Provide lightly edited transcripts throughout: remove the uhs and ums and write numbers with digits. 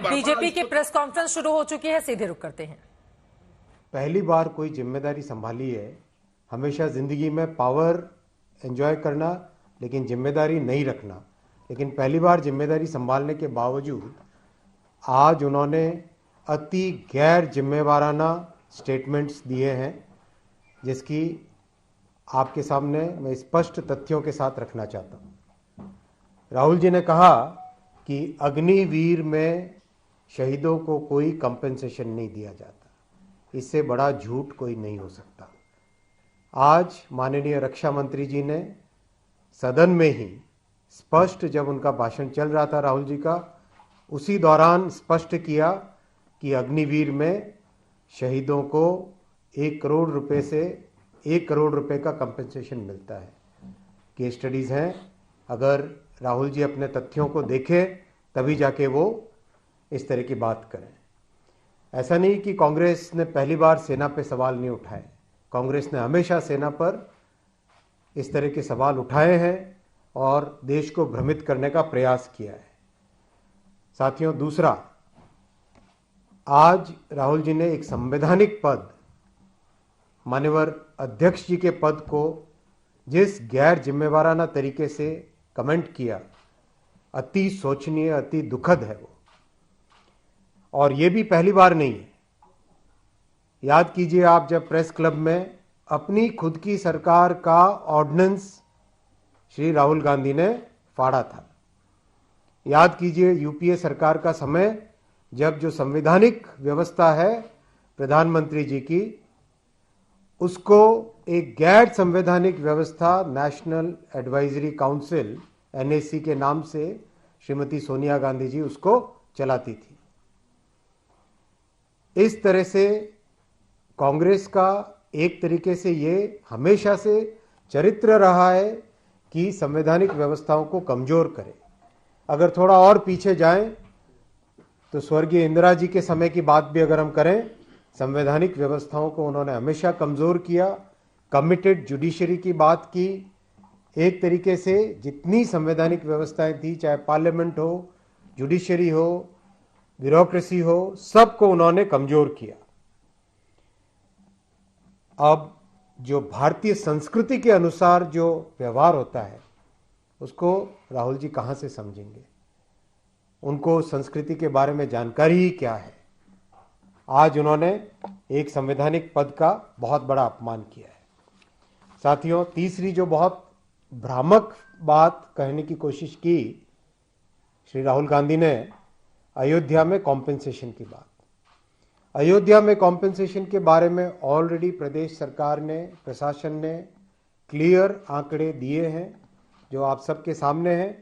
BJP की press conference शुरू हो चुकी है, सीधे रुक करते हैं। पहली बार कोई जिम्मेदारी संभाली है। हमेशा जिंदगी में पावर एंजॉय करना लेकिन जिम्मेदारी नहीं रखना, लेकिन पहली बार जिम्मेदारी संभालने के बावजूद आज उन्होंने अति गैर जिम्मेवाराना स्टेटमेंट्स दिए हैं, जिसकी आपके सामने मैं स्पष्ट तथ्यों के साथ रखना चाहता हूं। राहुल जी ने कहा कि अग्निवीर में शहीदों को कोई कंपेंसेशन नहीं दिया जाता। इससे बड़ा झूठ कोई नहीं हो सकता। आज माननीय रक्षा मंत्री जी ने सदन में ही स्पष्ट, जब उनका भाषण चल रहा था राहुल जी का, उसी दौरान स्पष्ट किया कि अग्निवीर में शहीदों को 1 करोड़ रुपए से 1 करोड़ रुपए का कंपेंसेशन मिलता है। केस स्टडीज हैं, अगर राहुल जी अपने तथ्यों को देखें तभी जाके वो इस तरह की बात करें। ऐसा नहीं कि कांग्रेस ने पहली बार सेना पे सवाल नहीं उठाए। कांग्रेस ने हमेशा सेना पर इस तरह के सवाल उठाए हैं और देश को भ्रमित करने का प्रयास किया है। साथियों, दूसरा, आज राहुल जी ने एक संवैधानिक पद, माननीय अध्यक्ष जी के पद को जिस गैर जिम्मेवाराना तरीके से कमेंट किया, अति शोचनीय, अति दुखद है वो। और ये भी पहली बार नहीं है। याद कीजिए, आप जब प्रेस क्लब में अपनी खुद की सरकार का ऑर्डिनेंस श्री राहुल गांधी ने फाड़ा था। याद कीजिए यूपीए सरकार का समय, जब जो संवैधानिक व्यवस्था है प्रधानमंत्री जी की, उसको एक गैर संवैधानिक व्यवस्था नेशनल एडवाइजरी काउंसिल एनएसी के नाम से श्रीमती सोनिया गांधी जी उसको चलाती थी। इस तरह से कांग्रेस का एक तरीके से ये हमेशा से चरित्र रहा है कि संवैधानिक व्यवस्थाओं को कमजोर करे। अगर थोड़ा और पीछे जाएं तो स्वर्गीय इंदिरा जी के समय की बात भी अगर हम करें, संवैधानिक व्यवस्थाओं को उन्होंने हमेशा कमजोर किया। कमिटेड जुडिशरी की बात की। एक तरीके से जितनी संवैधानिक व्यवस्थाएं थी, चाहे पार्लियामेंट हो, जुडिशरी हो, ब्यूरोक्रेसी हो, सबको उन्होंने कमजोर किया। अब जो भारतीय संस्कृति के अनुसार जो व्यवहार होता है, उसको राहुल जी कहां से समझेंगे? उनको संस्कृति के बारे में जानकारी ही क्या है? आज उन्होंने एक संवैधानिक पद का बहुत बड़ा अपमान किया है। साथियों, तीसरी जो बहुत भ्रामक बात कहने की कोशिश की श्री राहुल गांधी ने, अयोध्या में कॉम्पेंसेशन की बात। अयोध्या में कॉम्पेंसेशन के बारे में ऑलरेडी प्रदेश सरकार ने, प्रशासन ने क्लियर आंकड़े दिए हैं जो आप सबके सामने हैं।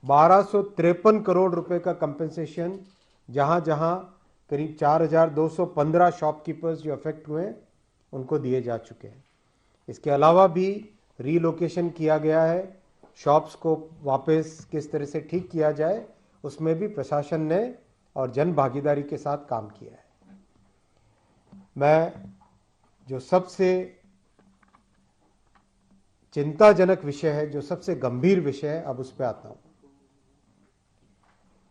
1253 करोड़ रुपए का कंपेंसेशन जहां जहां करीब 4215 शॉपकीपर्स जो अफेक्ट हुए हैं उनको दिए जा चुके हैं। इसके अलावा भी रीलोकेशन किया गया है। शॉप्स को वापस किस तरह से ठीक किया जाए, उसमें भी प्रशासन ने और जन भागीदारी के साथ काम किया है। मैं जो सबसे चिंताजनक विषय है, जो सबसे गंभीर विषय है, अब उस पर आता हूं।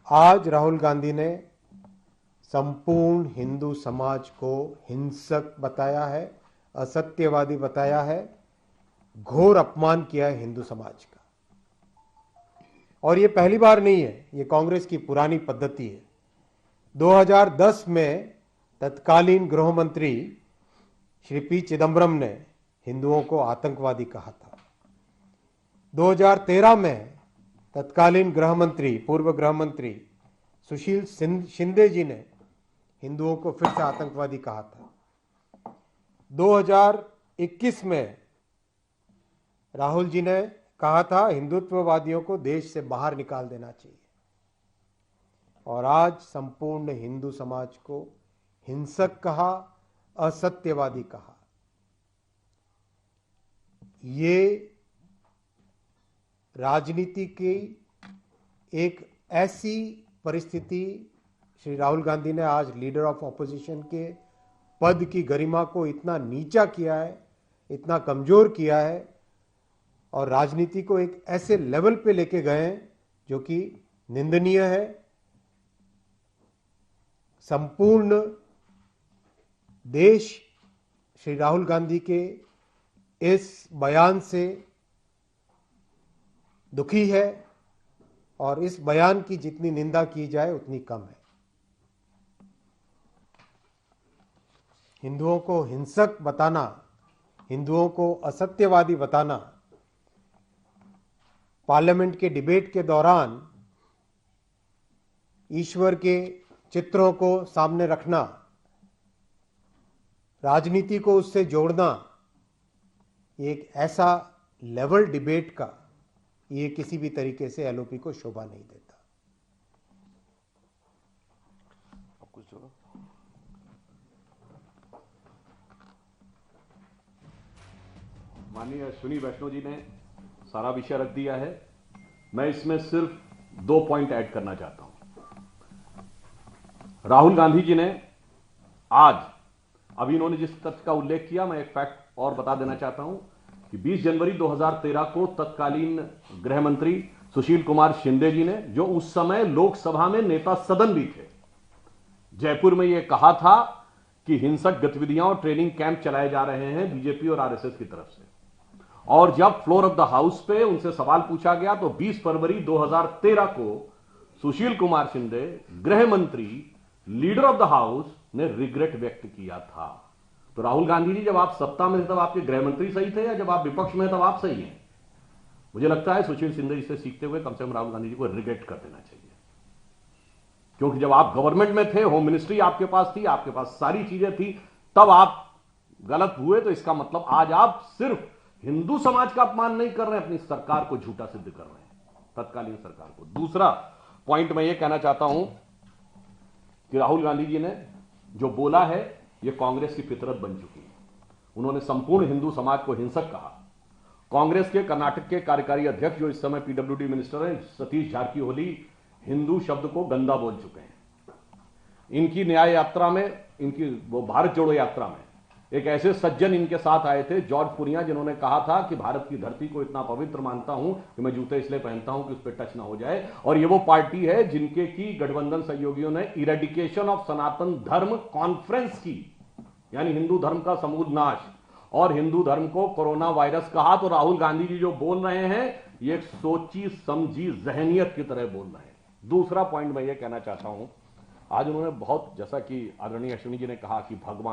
आज राहुल गांधी ने संपूर्ण हिंदू समाज को हिंसक बताया है, असत्यवादी बताया है, घोर अपमान किया है हिंदू समाज का। और ये पहली बार नहीं है, ये कांग्रेस की पुरानी पद्धति है। 2010 में तत्कालीन गृह मंत्री श्री पी चिदंबरम ने हिंदुओं को आतंकवादी कहा था। 2013 में तत्कालीन गृह मंत्री, पूर्व गृह मंत्री सुशील शिंदे जी ने हिंदुओं को फिर से आतंकवादी कहा था। 2021 में राहुल जी ने कहा था हिंदुत्ववादियों को देश से बाहर निकाल देना चाहिए। और आज संपूर्ण हिंदू समाज को हिंसक कहा, असत्यवादी कहा। ये राजनीति की एक ऐसी परिस्थिति श्री राहुल गांधी ने आज लीडर ऑफ ऑपोजिशन के पद की गरिमा को इतना नीचा किया है, इतना कमजोर किया है और राजनीति को एक ऐसे लेवल पे लेके गए हैं जो कि निंदनीय है। संपूर्ण देश श्री राहुल गांधी के इस बयान से दुखी है और इस बयान की जितनी निंदा की जाए उतनी कम है। हिंदुओं को हिंसक बताना, हिंदुओं को असत्यवादी बताना, पार्लियामेंट के डिबेट के दौरान ईश्वर के चित्रों को सामने रखना, राजनीति को उससे जोड़ना, ये एक ऐसा लेवल डिबेट का ये किसी भी तरीके से एलओपी को शोभा नहीं देता। माननीय अश्विनी वैष्णव जी ने सारा विषय रख दिया है। मैं इसमें सिर्फ 2 पॉइंट ऐड करना चाहता हूं। राहुल गांधी जी ने आज, अभी इन्होंने जिस तथ्य का उल्लेख किया, मैं एक फैक्ट और बता देना चाहता हूं कि 20 जनवरी 2013 को तत्कालीन गृह मंत्री सुशील कुमार शिंदे जी ने, जो उस समय लोकसभा में नेता सदन भी थे, जयपुर में यह कहा था कि हिंसक गतिविधियां और ट्रेनिंग कैंप चलाए जा रहे हैं बीजेपी और आरएसएस की तरफ से। और जब फ्लोर ऑफ द हाउस पे उनसे सवाल पूछा गया तो 20 फरवरी 2013 को सुशील कुमार शिंदे, गृह मंत्री, लीडर ऑफ द हाउस, ने रिग्रेट व्यक्त किया था। तो राहुल गांधी जी, जब आप सत्ता में थे तब आपके गृह मंत्री सही थे, या जब आप विपक्ष में तब आप सही हैं? मुझे लगता है सुशील शिंदे जी से सीखते हुए कम से कम राहुल गांधी जी को रिग्रेट कर देना चाहिए, क्योंकि जब आप गवर्नमेंट में थे, होम मिनिस्ट्री आपके पास थी, आपके पास सारी चीजें थी, तब आप गलत हुए। तो इसका मतलब आज आप सिर्फ हिंदू समाज का अपमान नहीं कर रहे हैं, अपनी सरकार को झूठा सिद्ध कर रहे हैं, तत्कालीन सरकार को। दूसरा पॉइंट मैं यह कहना चाहता हूं कि राहुल गांधी जी ने जो बोला है, यह कांग्रेस की फितरत बन चुकी है। उन्होंने संपूर्ण हिंदू समाज को हिंसक कहा। कांग्रेस के कर्नाटक के कार्यकारी अध्यक्ष, जो इस समय पीडब्ल्यूडी मिनिस्टर हैं, सतीश जारकीहोली, हिंदू शब्द को गंदा बोल चुके हैं। इनकी न्याय यात्रा में, इनकी वो भारत जोड़ो यात्रा में एक ऐसे सज्जन इनके साथ आए थे, जॉर्ज पुनिया, जिन्होंने कहा था कि भारत की धरती को इतना पवित्र मानता हूं कि मैं जूते इसलिए पहनता हूं कि उस पर टच ना हो जाए। और ये वो पार्टी है जिनके की गठबंधन सहयोगियों ने इरेडिकेशन ऑफ सनातन धर्म कॉन्फ्रेंस की, यानी हिंदू धर्म का समूल नाश, और हिंदू धर्म को कोरोना वायरस कहा। तो राहुल गांधी जी जो बोल रहे हैं, ये एक सोची समझी जहनियत की तरह बोल रहे हैं। दूसरा पॉइंट मैं ये कहना चाहता हूं, आज उन्होंने बहुत, जैसा कि आदरणीय अश्विनी जी ने कहा कि भगवान